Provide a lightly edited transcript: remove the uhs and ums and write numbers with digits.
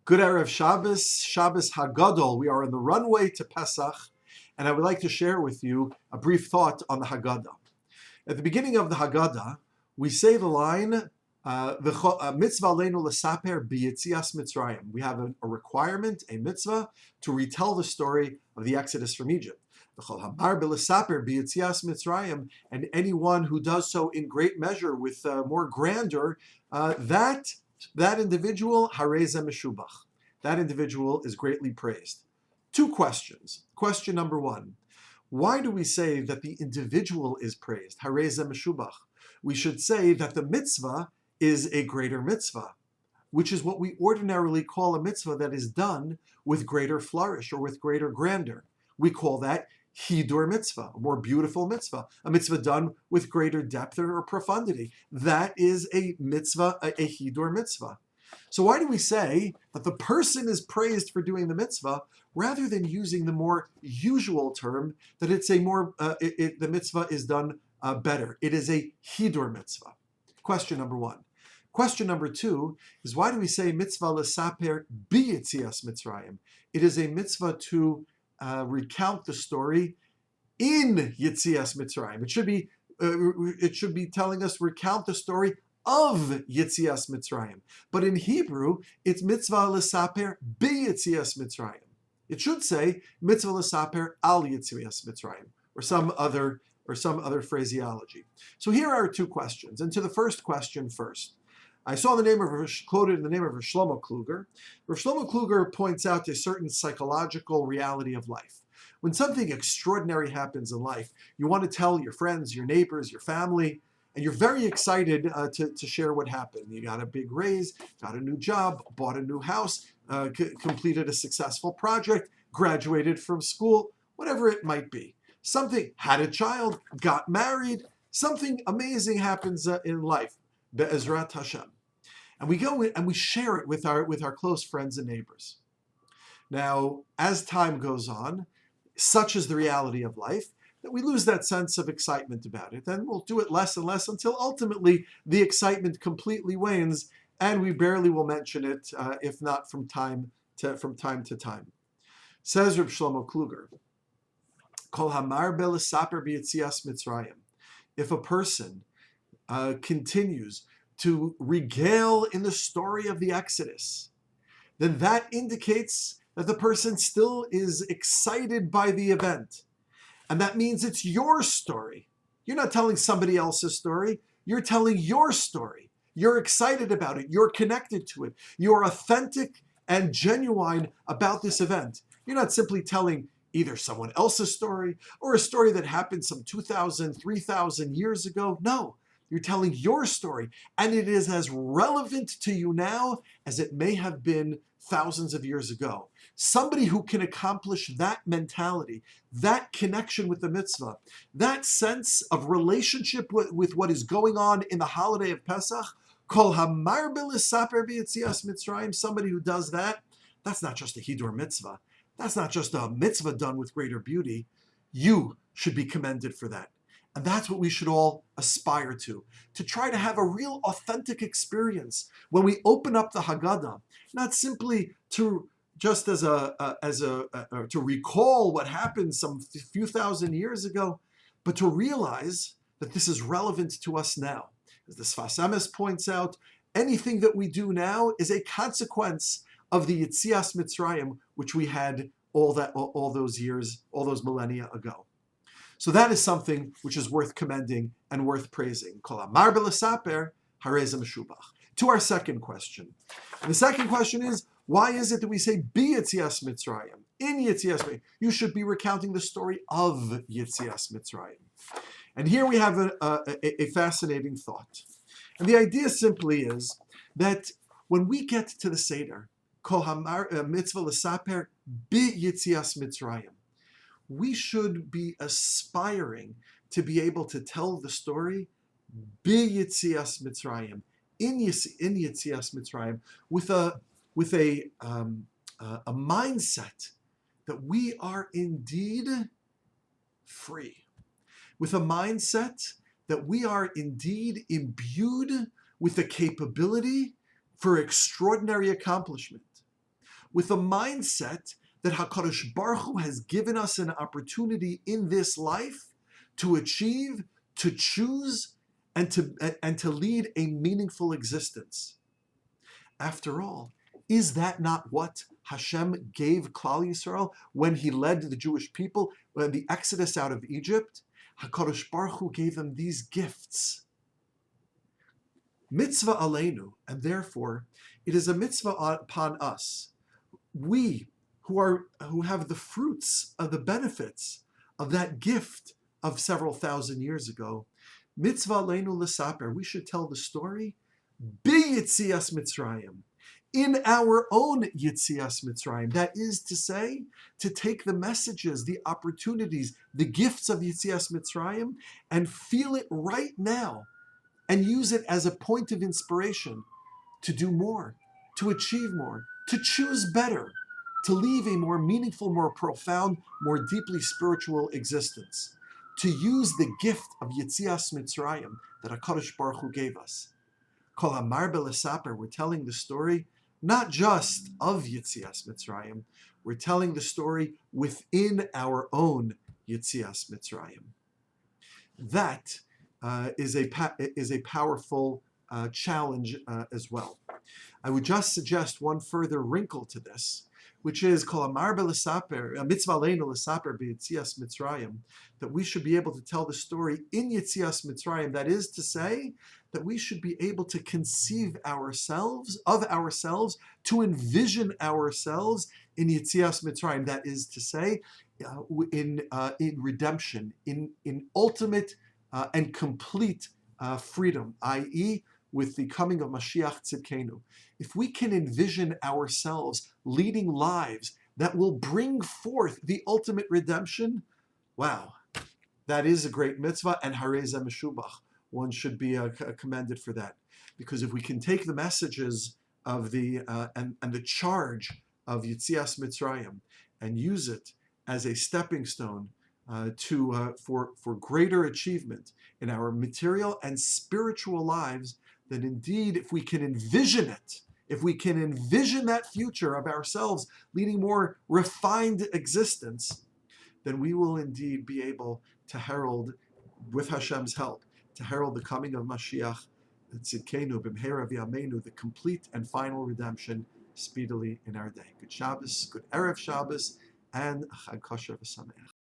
Good Erev Shabbos, Shabbos Hagadol. We are on the runway to Pesach, and I would like to share with you a brief thought on the Haggadah. At the beginning of the Haggadah, we say the line, mitzvah aleinu lesaper b'yitzias Mitzrayim. We have a requirement, a mitzvah, to retell the story of the Exodus from Egypt. And anyone who does so in great measure with more grandeur, that individual, hareze meshubach. That individual is greatly praised. Two questions. Question number one, why do we say that the individual is praised, hareze meshubach? We should say that the mitzvah is a greater mitzvah, which is what we ordinarily call a mitzvah that is done with greater flourish or with greater grandeur. We call that hidur mitzvah, a more beautiful mitzvah, a mitzvah done with greater depth or profundity. That is a mitzvah, a hidur mitzvah. So why do we say that the person is praised for doing the mitzvah rather than using the more usual term that it's a more, the mitzvah is done better? It is a hidur mitzvah. Question number one. Question number two is, why do we say mitzvah lesaper b'yitzias Mitzrayim? It is a mitzvah to recount the story in Yitzias Mitzrayim. It should be telling us recount the story of Yitzias Mitzrayim. But in Hebrew, it's mitzvah lesaper b'yitzias Mitzrayim. It should say mitzvah lesaper al Yitzias Mitzrayim, or some other phraseology. So here are two questions. And to the first question first. I saw quoted in the name of Rav Shlomo Kluger. Rav Shlomo Kluger points out a certain psychological reality of life. When something extraordinary happens in life, you want to tell your friends, your neighbors, your family, and you're very excited to share what happened. You got a big raise, got a new job, bought a new house, completed a successful project, graduated from school, whatever it might be. Something, had a child, got married, something amazing happens in life, be'ezrat Hashem. And we go and we share it with our close friends and neighbors. Now, as time goes on, such is the reality of life, that we lose that sense of excitement about it. Then we'll do it less and less until ultimately the excitement completely wanes, and we barely will mention it, if not from time to time. Says Reb Shlomo Kluger, Kol hamar b'lesaper b'yitzias Mitzrayim. If a person continues to regale in the story of the Exodus, then that indicates that the person still is excited by the event. And that means it's your story. You're not telling somebody else's story. You're telling your story. You're excited about it. You're connected to it. You're authentic and genuine about this event. You're not simply telling either someone else's story or a story that happened some 2,000, 3,000 years ago. No. You're telling your story, and it is as relevant to you now as it may have been thousands of years ago. Somebody who can accomplish that mentality, that connection with the mitzvah, that sense of relationship with what is going on in the holiday of Pesach, kol hamar b'lesaper b'yitzias Mitzrayim, somebody who does that, that's not just a hidur mitzvah. That's not just a mitzvah done with greater beauty. You should be commended for that. And that's what we should all aspire to try to have a real authentic experience when we open up the Haggadah, not simply to just to recall what happened some few thousand years ago, but to realize that this is relevant to us now. As the Sfas Emes points out, anything that we do now is a consequence of the Yitzias Mitzrayim, which we had all those years, all those millennia ago. So that is something which is worth commending and worth praising. Kol hamar b'lesaper hareze meshubach. To our second question. And the second question is, why is it that we say b'yitzias Mitzrayim? In Yitzias Mitzrayim, you should be recounting the story of Yitzias Mitzrayim. And here we have a fascinating thought. And the idea simply is that when we get to the Seder, Kol hamar mitzvah lesaper b'yitzias Mitzrayim, we should be aspiring to be able to tell the story b'yitzias Mitzrayim, in Yitzias Mitzrayim, with a mindset that we are indeed free, with a mindset that we are indeed imbued with the capability for extraordinary accomplishment. with a mindset that HaKadosh Baruch Hu has given us an opportunity in this life to achieve, to choose, and to lead a meaningful existence. After all, is that not what Hashem gave Klal Yisrael when He led the Jewish people in the Exodus out of Egypt? HaKadosh Baruch Hu gave them these gifts. Mitzvah aleinu, and therefore it is a mitzvah upon us. We who have the fruits of the benefits of that gift of several thousand years ago, mitzvah aleinu l'saper, we should tell the story b'yitzias Mitzrayim, in our own Yitzias Mitzrayim. That is to say, to take the messages, the opportunities, the gifts of Yitzias Mitzrayim and feel it right now and use it as a point of inspiration to do more, to achieve more, to choose better, to leave a more meaningful, more profound, more deeply spiritual existence, to use the gift of Yitzias Mitzrayim that HaKadosh Baruch Hu gave us. Kol Hamar B'Lesaper, we're telling the story not just of Yitzias Mitzrayim, we're telling the story within our own Yitzias Mitzrayim. That is a powerful challenge as well. I would just suggest one further wrinkle to this, which is Kol Hamar B'Lesaper, Mitzvah Aleinu L'Saper B'Yitzias Mitzrayim, that we should be able to tell the story in Yitzias Mitzrayim. That is to say, that we should be able to conceive ourselves, to envision ourselves in Yitzias Mitzrayim. That is to say, in redemption, in ultimate and complete freedom, i.e., with the coming of Mashiach Tzidkenu. If we can envision ourselves leading lives that will bring forth the ultimate redemption, wow, that is a great mitzvah, and Harei Zeh Meshubach. One should be commended for that. Because if we can take the messages of the and the charge of Yitzias Mitzrayim and use it as a stepping stone for greater achievement in our material and spiritual lives, then indeed, if we can envision it, if we can envision that future of ourselves leading more refined existence, then we will indeed be able to herald, with Hashem's help, to herald the coming of Mashiach, Tzidkenu b'mheira v'yameinu, the complete and final redemption speedily in our day. Good Shabbos, good Erev Shabbos, and Chag Kosher v'Sameach.